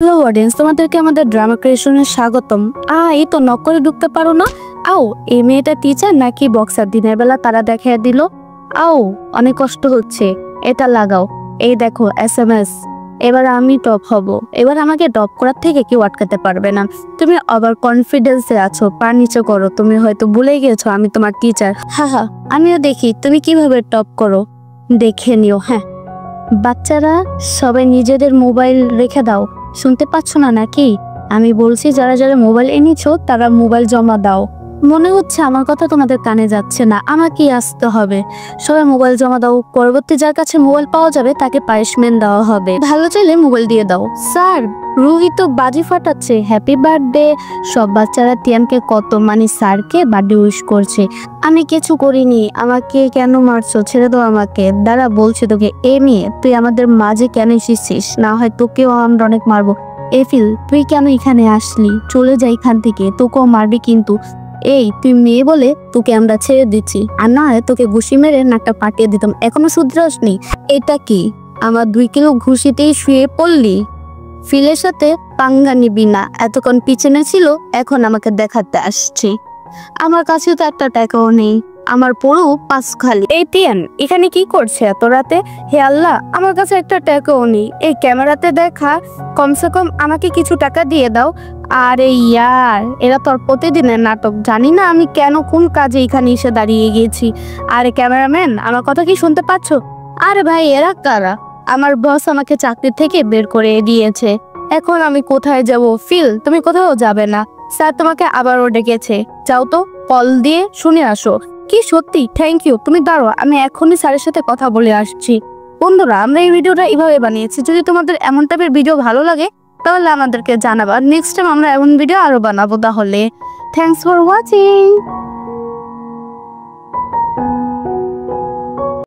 Hello audience, তোমাদেরকে আমাদের drama ক্রিয়েশনে স্বাগতম। এই তো নক করে ঢুকতে পারো না? আও, এই মেয়েটা টিচার নাকি বক্সার? দিনের বেলা তারা দেখায় দিল। আও, অনেক কষ্ট হচ্ছে, এটা লাগাও। এই দেখো SMS। এবার আমি টপ হব। এবার আমাকে টপ করার থেকে কেউ আটকাতে পারবে না। তুমি ওভার কনফিডেন্সে আছো, পা নিচে করো। তুমি হয়তো ভুলে গেছো আমি তোমার টিচার। হ্যাঁ, আমিও দেখি তুমি কিভাবে টপ করো, দেখে নিও। হ্যাঁ, বাচ্চারা সবাই নিজেদের মোবাইল রেখে দাও। শুনতে পাচ্ছ না নাকি? আমি বলছি যারা যারা মোবাইল এনেছো তারা মোবাইল জমা দাও। মনে হচ্ছে আমার কথা তোমাদের কানে যাচ্ছে না, আমাকেই আসতে হবে। সবাই মোবাইল জমা দাও। পরবর্তী যার কাছে মোবাইল পাওয়া যাবে তাকে পানিশমেন্ট দেওয়া হবে। ভালো চাইলে মোবাইল দিয়ে দাও। স্যার, রুহি তো বাজি ফাটাচ্ছে, হ্যাপি বার্থডে। সব বাচ্চারা তিয়ানকে কত স্যারকে বার্থডে উইশ করছে। আমি কিছু করিনি, আমাকে কেন মারছো? ছেড়ে দাও আমাকে। দাঁড়া, বলছি তোকে। মেয়ে, তুই আমাদের মাঝে কেন এসেছিস? না হয় তোকেও আমরা অনেক মারবো। এফিল, তুই কেন এখানে আসলি? চলে যাই এখান থেকে, তোকেও মারবি কিন্তু। তুই মেয়ে বলে তোকে আমরা ছেড়ে দিচ্ছি, আর না তোকে ঘুষি মেরে নাকটা পাঠিয়ে দিতাম। এখনো শুধরাসনি? এটা কি আমার 2 কিলো ঘুষিতেই শুয়ে পড়লি? ফিলের সাথে পাঙ্গা নিবি না। এতক্ষণ পিছনে ছিল, এখন আমাকে দেখাতে আসছি। আমার কাছে তো একটা টাকাও নেই, আমার পুরো পাঁচ খালি। তিয়ান, এখানে কি করছে এত রাতে? হে আল্লাহ, আমার কাছে একটা টাকাও নেই। এই ক্যামেরাতে দেখা, কমসে কম আমাকে কিছু টাকা দিয়ে দাও। আরে ইয়ার, এরা তোর প্রতিদিনের নাটক। জানি না আমি কেন কোন কাজে এখানে এসে দাঁড়িয়ে গিয়েছি। আরে ক্যামেরাম্যান, আমার কথা কি শুনতে পাচ্ছ? আরে ভাই, এরা কারা? আমার বস আমাকে চাকরি থেকে বের করে দিয়েছে। এখন আমি কোথায় যাব? ফিল, তুমি কোথাও যাবে না। স্যার তোমাকে আবারও ডেকেছে, যাও তো, কল দিয়ে শুনে আসো। কি সত্যি? Thank you. তুমি দাঁড়ো, আমি এখনই স্যারের সাথে কথা বলে আসছি। বন্ধুরা, আমরা এই ভিডিওটা এইভাবে বানিয়েছি। যদি তোমাদের এমন টাইপের ভিডিও ভালো লাগে তাহলে আমাদেরকে জানাবা। নেক্সট টাইম আমরা এমন ভিডিও আরো বানাবো। তাহলে থ্যাংকস ফর ওয়াচিং।